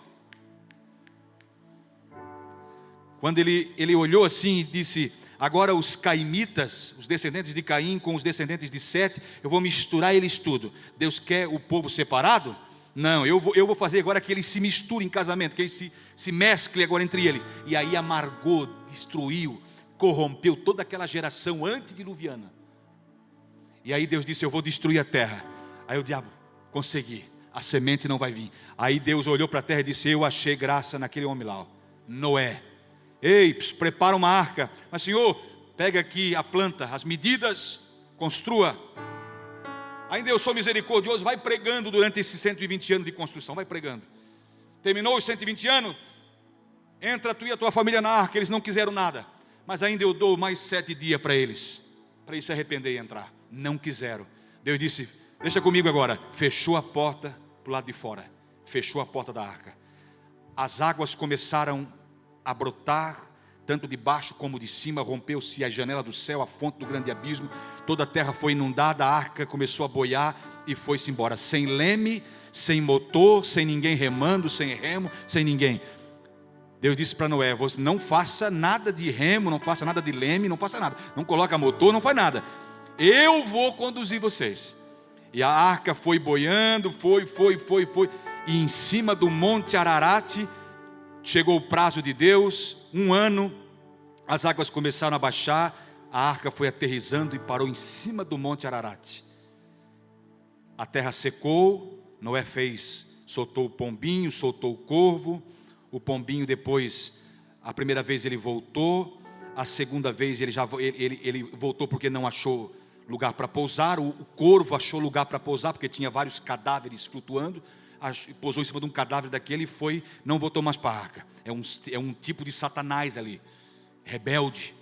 Quando ele olhou assim e disse: agora os caimitas, os descendentes de Caim com os descendentes de Sete, eu vou misturar eles tudo. Deus quer o povo separado? Não, eu vou fazer agora que eles se misturem em casamento, que eles se mesclem agora entre eles. E aí amargou, destruiu, corrompeu toda aquela geração antediluviana. E aí Deus disse: eu vou destruir a terra. Aí o diabo: consegui, a semente não vai vir. Aí Deus olhou para a terra e disse: eu achei graça naquele homem lá, ó, Noé. Ei, prepara uma arca. Mas Senhor, pega aqui a planta, as medidas, construa. Ainda eu sou misericordioso, vai pregando durante esses 120 anos de construção, vai pregando. Terminou os 120 anos, entra tu e a tua família na arca. Eles não quiseram nada, mas ainda eu dou mais 7 dias para eles se arrepender e entrar. Não quiseram. Deus disse: deixa comigo agora. Fechou a porta para o lado de fora, fechou a porta da arca. As águas começaram a brotar, tanto de baixo como de cima. Rompeu-se a janela do céu, a fonte do grande abismo. Toda a terra foi inundada, a arca começou a boiar e foi-se embora, sem leme, sem motor, sem ninguém remando, sem remo, sem ninguém. Deus disse para Noé: você não faça nada de remo, não faça nada de leme, não faça nada, não coloca motor, não faz nada, eu vou conduzir vocês. E a arca foi boiando, foi, e em cima do monte Ararate, chegou o prazo de Deus, 1 ano, as águas começaram a baixar, a arca foi aterrissando e parou em cima do monte Ararate. A terra secou, Noé soltou o pombinho, soltou o corvo. O pombinho depois, a primeira vez ele voltou, a segunda vez ele voltou porque não achou lugar para pousar. O corvo achou lugar para pousar porque tinha vários cadáveres flutuando. Pousou em cima de um cadáver daquele e não voltou mais para a arca. É um tipo de Satanás ali, rebelde,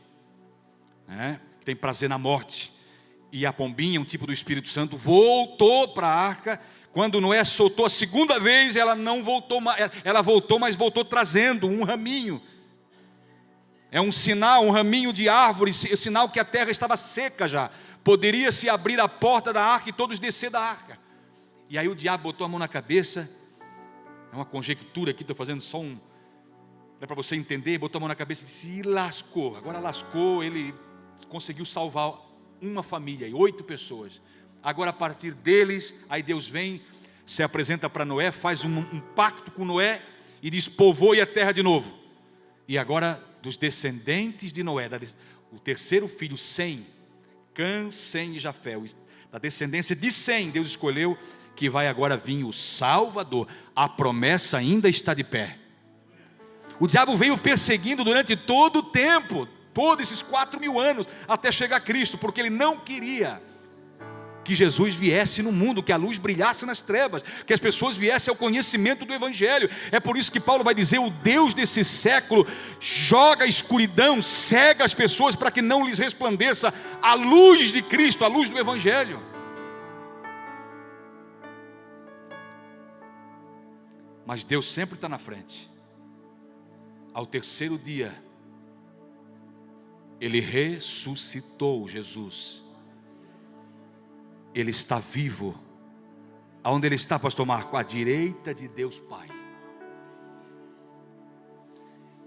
né? Que tem prazer na morte. E a pombinha, um tipo do Espírito Santo, voltou para a arca. Quando Noé soltou a segunda vez, ela não voltou, ela voltou, mas voltou trazendo um raminho. É um sinal, um raminho de árvore, sinal que a terra estava seca já. Poderia se abrir a porta da arca e todos descer da arca. E aí o diabo botou a mão na cabeça. É uma conjectura aqui, estou fazendo só é para você entender. Botou a mão na cabeça e disse: e lascou. Agora lascou, ele conseguiu salvar uma família e 8 pessoas. Agora a partir deles, aí Deus vem, se apresenta para Noé, faz um pacto com Noé e diz: povoe a terra de novo. E agora dos descendentes de Noé, o terceiro filho, Sem, Cã, Sem e Jafé, da descendência de Sem, Deus escolheu que vai agora vir o Salvador. A promessa ainda está de pé. O diabo veio perseguindo durante todo o tempo, todos esses 4.000 anos, até chegar a Cristo, porque ele não queria que Jesus viesse no mundo, que a luz brilhasse nas trevas, que as pessoas viessem ao conhecimento do Evangelho. É por isso que Paulo vai dizer: o Deus desse século joga a escuridão, cega as pessoas para que não lhes resplandeça a luz de Cristo, a luz do Evangelho. Mas Deus sempre está na frente. Ao terceiro dia, Ele ressuscitou Jesus. Ele está vivo. Aonde Ele está, pastor Marco? À direita de Deus Pai.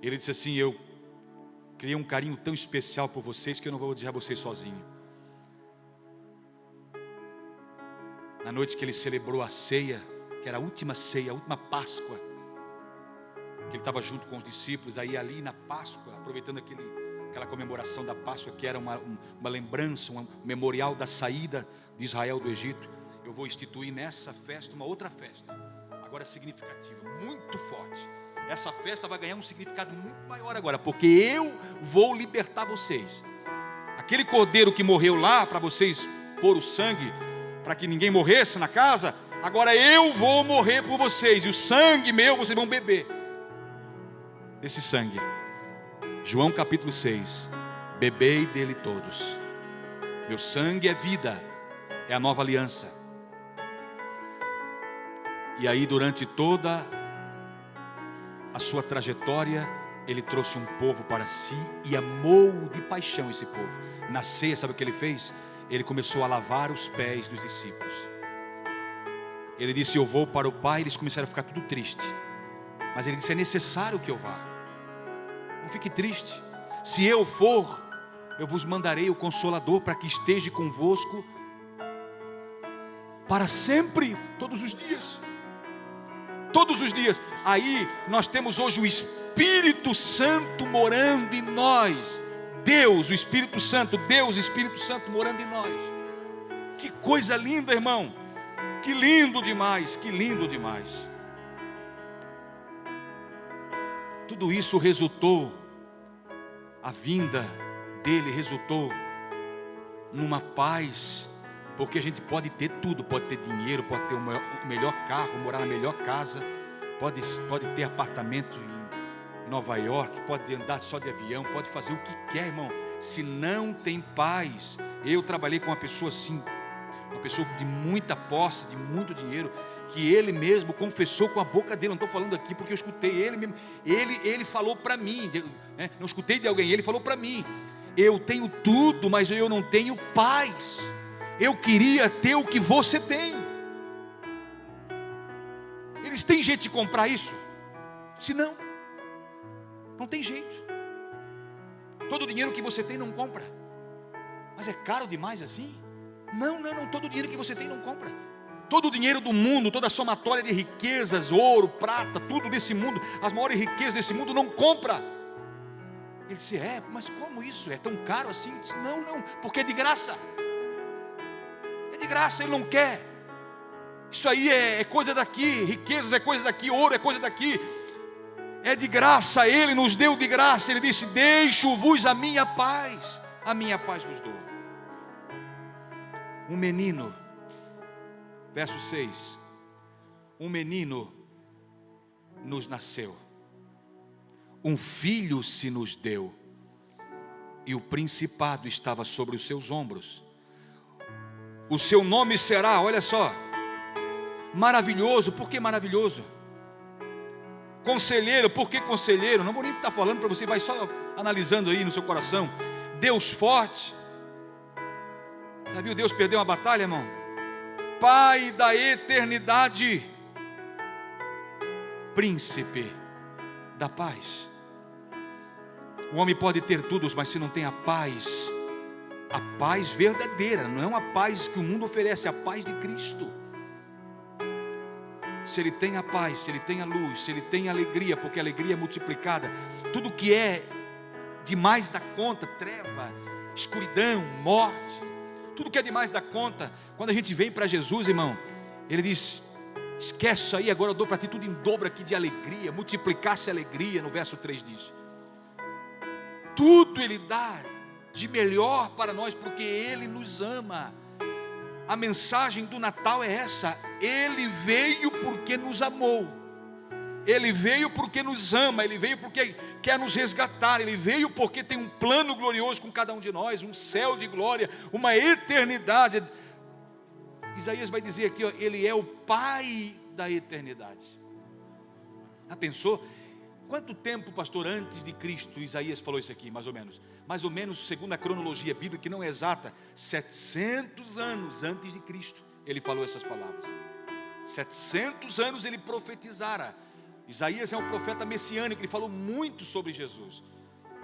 Ele disse assim: eu criei um carinho tão especial por vocês que eu não vou deixar vocês sozinhos. Na noite que Ele celebrou a ceia, que era a última ceia, a última Páscoa, que Ele estava junto com os discípulos, aí ali na Páscoa, aproveitando aquela comemoração da Páscoa, que era uma lembrança, um memorial da saída de Israel do Egito, eu vou instituir nessa festa uma outra festa, agora significativa, muito forte. Essa festa vai ganhar um significado muito maior agora, porque eu vou libertar vocês. Aquele cordeiro que morreu lá, para vocês pôr o sangue, para que ninguém morresse na casa, agora eu vou morrer por vocês, e o sangue meu vocês vão beber desse sangue. João capítulo 6: bebei dele todos, meu sangue é vida, é a nova aliança. E aí, durante toda a sua trajetória, ele trouxe um povo para si e amou de paixão esse povo. Na ceia, sabe o que ele fez? Ele começou a lavar os pés dos discípulos. Ele disse: eu vou para o Pai. Eles começaram a ficar tudo triste, mas ele disse: é necessário que eu vá. Não fique triste. Se eu for, eu vos mandarei o Consolador para que esteja convosco para sempre, todos os dias. Todos os dias. Aí nós temos hoje o Espírito Santo morando em nós. Deus, o Espírito Santo, Deus, o Espírito Santo morando em nós. Que coisa linda, irmão. Que lindo demais, que lindo demais. Tudo isso resultou, a vinda dele resultou numa paz. Porque a gente pode ter tudo, pode ter dinheiro, pode ter o melhor carro, morar na melhor casa, pode ter apartamento em Nova York, pode andar só de avião, pode fazer o que quer, irmão. Se não tem paz, eu trabalhei com uma pessoa assim, uma pessoa de muita posse, de muito dinheiro, que ele mesmo confessou com a boca dele. Não estou falando aqui porque eu escutei ele mesmo, ele falou para mim, né? Não escutei de alguém, ele falou para mim: eu tenho tudo, mas eu não tenho paz. Eu queria ter o que você tem. Eles têm jeito de comprar isso? Se não, não tem jeito. Todo o dinheiro que você tem não compra. Mas é caro demais assim? Não, todo o dinheiro que você tem não compra. Todo o dinheiro do mundo, toda a somatória de riquezas, ouro, prata, tudo desse mundo, as maiores riquezas desse mundo não compra. Ele disse: mas como isso? É tão caro assim? Eu disse: não, porque é de graça. É de graça, ele não quer. Isso aí é coisa daqui, riquezas é coisa daqui, ouro é coisa daqui. É de graça, ele nos deu de graça. Ele disse: deixo-vos a minha paz vos dou. Um menino, verso 6, um menino nos nasceu, um filho se nos deu, e o principado estava sobre os seus ombros. O seu nome será, olha só, maravilhoso. Por que maravilhoso? Conselheiro, por que conselheiro? Não vou nem estar falando para você, vai só analisando aí no seu coração. Deus forte. Já viu Deus perder uma batalha, irmão? Pai da eternidade, príncipe da paz. O homem pode ter tudo, mas se não tem a paz verdadeira, não é uma paz que o mundo oferece, é a paz de Cristo. Se ele tem a paz, se ele tem a luz, se ele tem a alegria, porque a alegria é multiplicada, tudo que é demais da conta, treva, escuridão, morte, tudo que é demais da conta, quando a gente vem para Jesus, irmão, ele diz: esquece isso aí, agora eu dou para ti tudo em dobro aqui de alegria, multiplicar-se a alegria. No verso 3 diz: tudo ele dá de melhor para nós, porque ele nos ama. A mensagem do Natal é essa: ele veio porque nos amou, ele veio porque nos ama, ele veio porque quer nos resgatar, ele veio porque tem um plano glorioso com cada um de nós, um céu de glória, uma eternidade. Isaías vai dizer aqui, ó, ele é o Pai da eternidade. Já pensou? Quanto tempo, pastor, antes de Cristo Isaías falou isso aqui, mais ou menos? Mais ou menos, segundo a cronologia bíblica, que não é exata, 700 anos antes de Cristo, ele falou essas palavras. 700 anos ele profetizara. Isaías é um profeta messiânico, ele falou muito sobre Jesus.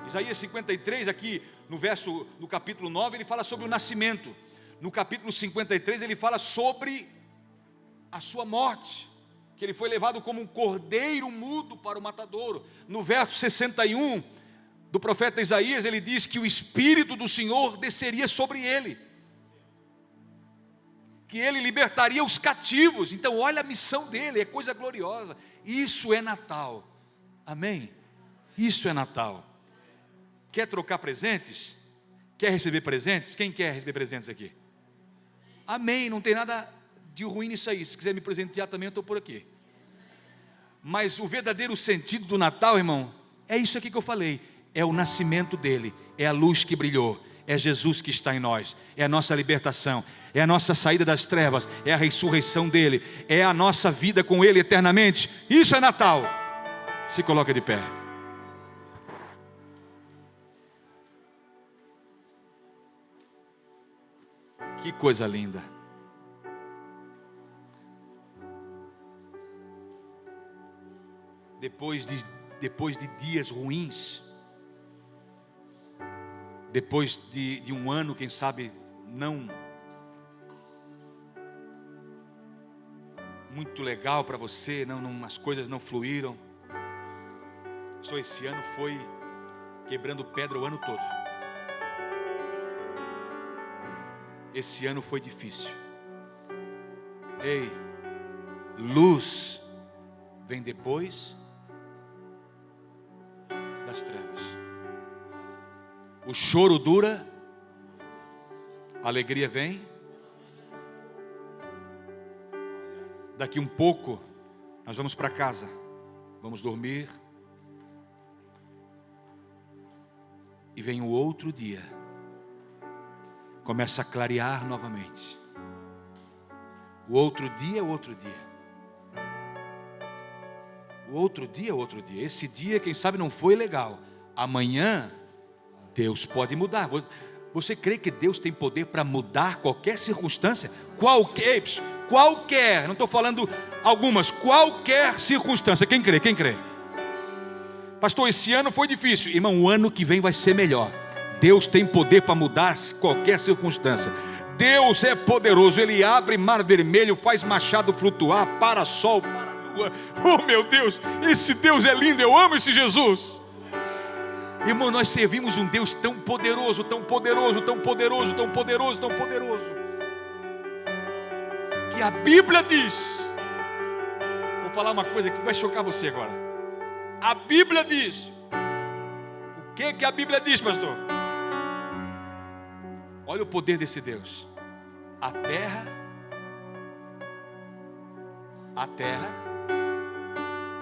Isaías 53, aqui no capítulo 9, ele fala sobre o nascimento. No capítulo 53, ele fala sobre a sua morte, que ele foi levado como um cordeiro mudo para o matadouro. No verso 61 do profeta Isaías, ele diz que o Espírito do Senhor desceria sobre ele, que ele libertaria os cativos. Então olha a missão dele, é coisa gloriosa. Isso é Natal, amém? Isso é Natal. Quer trocar presentes? Quer receber presentes? Quem quer receber presentes aqui? Amém, não tem nada de ruim nisso aí. Se quiser me presentear também, eu estou por aqui. Mas o verdadeiro sentido do Natal, irmão, é isso aqui que eu falei. É o nascimento dele, é a luz que brilhou, é Jesus que está em nós, é a nossa libertação, é a nossa saída das trevas, é a ressurreição dele, é a nossa vida com ele eternamente. Isso é Natal. Se coloca de pé. Que coisa linda. Depois de dias ruins, depois de um ano, quem sabe, não muito legal para você, as coisas não fluíram. Só esse ano foi quebrando pedra o ano todo. Esse ano foi difícil. Ei, luz vem depois das trevas. O choro dura, a alegria vem. Daqui um pouco nós vamos para casa, vamos dormir, e vem o outro dia, começa a clarear novamente. O outro dia é o outro dia. O outro dia é o outro dia. Esse dia, quem sabe, não foi legal. Amanhã Deus pode mudar. Você crê que Deus tem poder para mudar qualquer circunstância? Qualquer, não estou falando algumas, qualquer circunstância. Quem crê? Quem crê? Pastor, esse ano foi difícil. Irmão, o ano que vem vai ser melhor. Deus tem poder para mudar qualquer circunstância. Deus é poderoso. Ele abre mar vermelho, faz machado flutuar, para sol, para lua. Oh meu Deus, esse Deus é lindo. Eu amo esse Jesus. Irmão, nós servimos um Deus tão poderoso, tão poderoso, tão poderoso, tão poderoso, tão poderoso, que a Bíblia diz. Vou falar uma coisa que vai chocar você agora. A Bíblia diz. O que a Bíblia diz, pastor? Olha o poder desse Deus. A terra,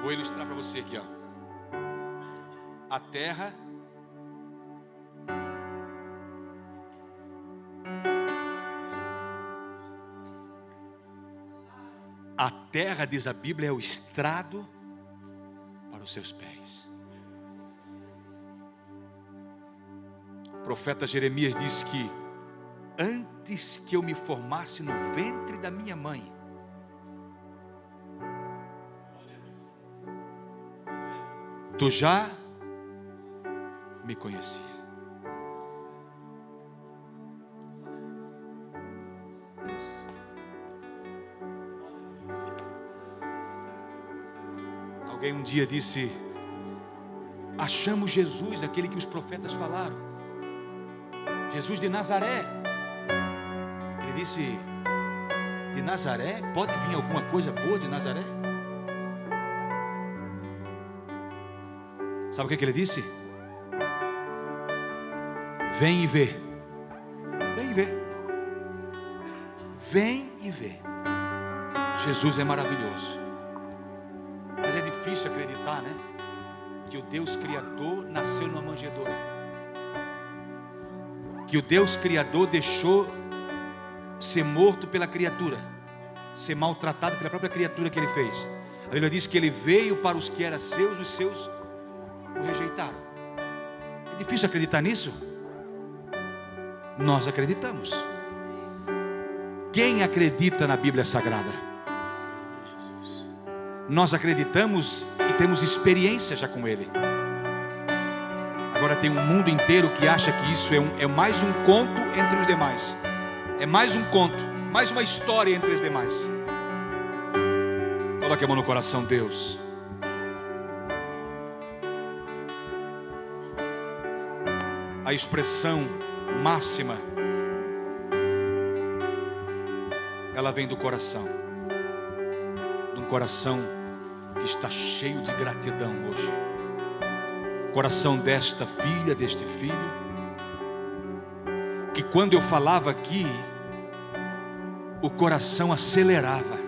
vou ilustrar para você aqui, ó. A terra diz a Bíblia, é o estrado para os seus pés. O profeta Jeremias diz que antes que eu me formasse no ventre da minha mãe, tu já me conhecia. Alguém um dia disse: achamos Jesus, aquele que os profetas falaram, Jesus de Nazaré. Ele disse: de Nazaré? Pode vir alguma coisa boa de Nazaré? Sabe o que ele disse? Vem e vê. Vem e vê. Vem e vê. Jesus é maravilhoso. Mas é difícil acreditar, né? Que o Deus Criador nasceu numa manjedoura. Que o Deus Criador deixou ser morto pela criatura, ser maltratado pela própria criatura que ele fez. A Bíblia diz que ele veio para os que eram seus, os seus o rejeitaram. É difícil acreditar nisso? Nós acreditamos. Quem acredita na Bíblia Sagrada? Nós acreditamos e temos experiência já com Ele. Agora tem um mundo inteiro que acha que isso é mais um conto entre os demais. É mais um conto, mais uma história entre os demais. Coloque a mão no coração, Deus. A expressão máxima, ela vem do coração. De um coração que está cheio de gratidão hoje. Coração desta filha, deste filho, que quando eu falava aqui, o coração acelerava.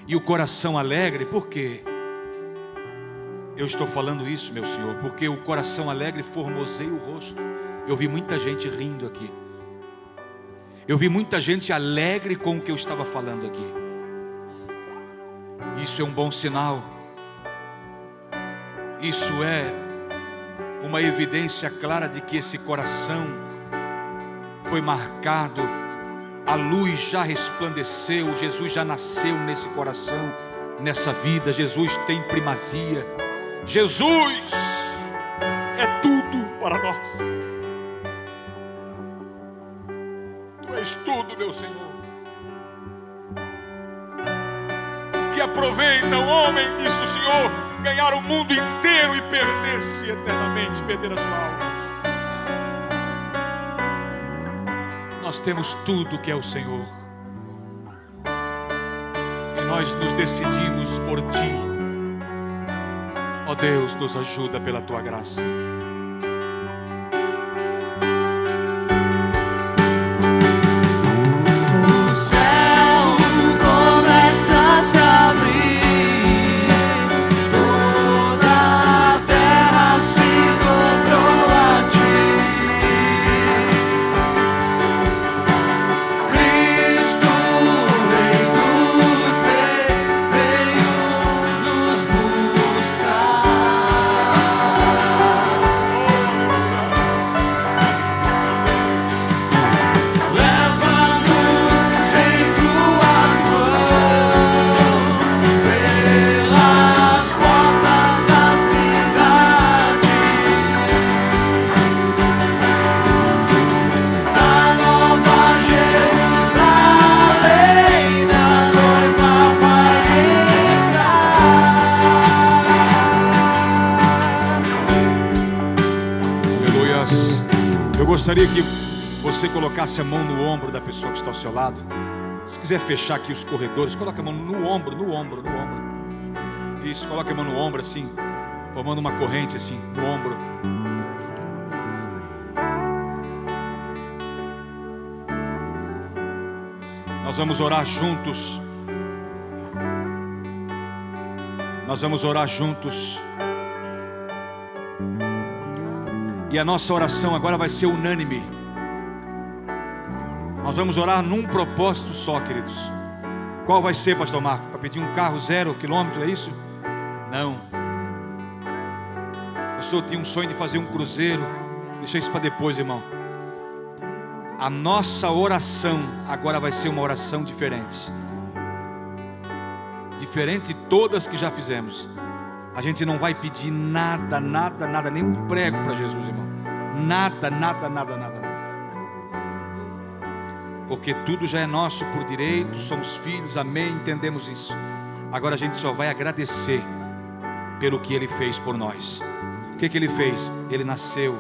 E o coração alegre, por quê? Eu estou falando isso, meu Senhor, porque o coração alegre formoseia o rosto. Eu vi muita gente rindo aqui. Eu vi muita gente alegre com o que eu estava falando aqui. Isso é um bom sinal. Isso é uma evidência clara de que esse coração foi marcado. A luz já resplandeceu. Jesus já nasceu nesse coração, nessa vida. Jesus tem primazia. Jesus é tudo para nós. Tu és tudo, meu Senhor. O que aproveita o homem, disse o Senhor, ganhar o mundo inteiro e perder-se eternamente, perder a sua alma. Nós temos tudo que é o Senhor. E nós nos decidimos por Ti. Ó Deus, nos ajuda pela Tua graça. Gostaria que você colocasse a mão no ombro da pessoa que está ao seu lado. Se quiser fechar aqui os corredores, coloque a mão no ombro. Isso, coloque a mão no ombro assim, formando uma corrente assim, no ombro. Nós vamos orar juntos. Nós vamos orar juntos. E a nossa oração agora vai ser unânime. Nós vamos orar num propósito só, queridos. Qual vai ser, pastor Marco? Para pedir um carro 0 quilômetro, é isso? Não. O pastor tinha um sonho de fazer um cruzeiro. Deixa isso para depois, irmão. A nossa oração agora vai ser uma oração diferente. Diferente de todas que já fizemos. A gente não vai pedir nada, nem um prego para Jesus, irmão. Nada. Porque tudo já é nosso por direito, somos filhos, amém, entendemos isso. Agora a gente só vai agradecer pelo que Ele fez por nós. O que Ele fez? Ele nasceu,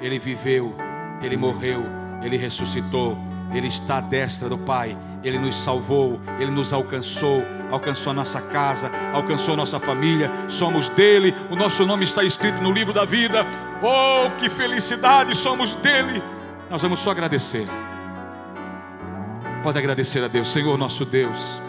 Ele viveu, Ele morreu, Ele ressuscitou, Ele está à destra do Pai, Ele nos salvou, Ele nos alcançou a nossa casa, alcançou a nossa família, somos dele, o nosso nome está escrito no livro da vida. Oh, que felicidade, somos dele. Nós vamos só agradecer. Pode agradecer a Deus. Senhor nosso Deus,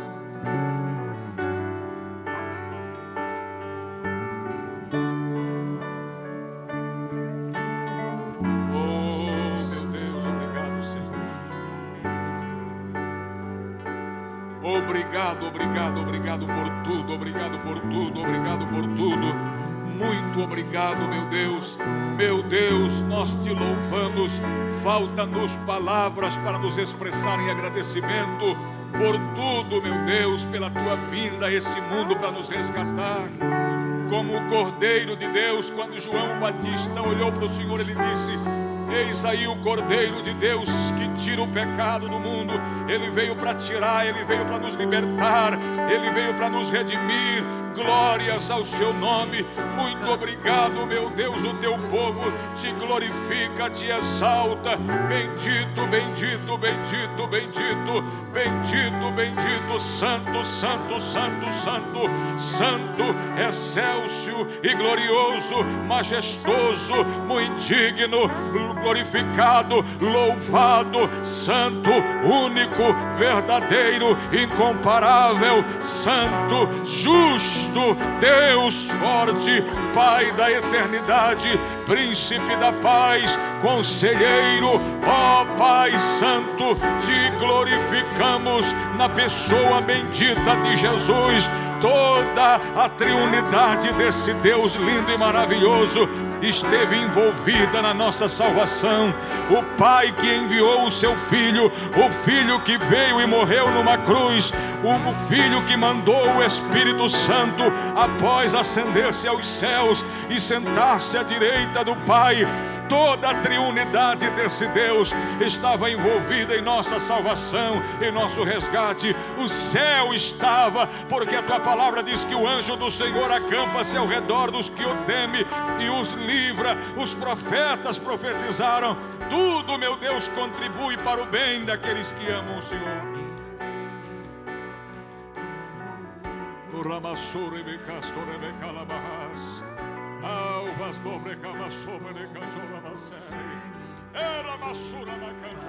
obrigado por tudo, muito obrigado, meu Deus, nós te louvamos. Falta-nos palavras para nos expressar em agradecimento por tudo, meu Deus, pela tua vinda a esse mundo para nos resgatar. Como o Cordeiro de Deus, quando João Batista olhou para o Senhor, ele disse: eis aí o Cordeiro de Deus que tira o pecado do mundo. Ele veio para tirar, Ele veio para nos libertar, Ele veio para nos redimir. Glórias ao seu nome. Muito obrigado, meu Deus. O teu povo te glorifica, te exalta. Bendito, bendito, bendito, bendito, bendito, bendito, santo, santo, santo, santo, santo, excelso e glorioso, majestoso, muito digno, glorificado, louvado, santo, único, verdadeiro, incomparável, santo, justo, justo, Deus forte, Pai da eternidade, Príncipe da paz, Conselheiro, ó Pai Santo, te glorificamos na pessoa bendita de Jesus. Toda a triunidade desse Deus lindo e maravilhoso esteve envolvida na nossa salvação. O Pai que enviou o seu Filho, o Filho que veio e morreu numa cruz, o Filho que mandou o Espírito Santo após ascender-se aos céus e sentar-se à direita do Pai. Toda a triunidade desse Deus estava envolvida em nossa salvação, em nosso resgate. O céu estava, porque a tua palavra diz que o anjo do Senhor acampa-se ao redor dos que o temem e os livra. Os profetas profetizaram. Tudo, meu Deus, contribui para o bem daqueles que amam o Senhor. Alvas dobre cama sobre de canjora masei. Era masura na canjora.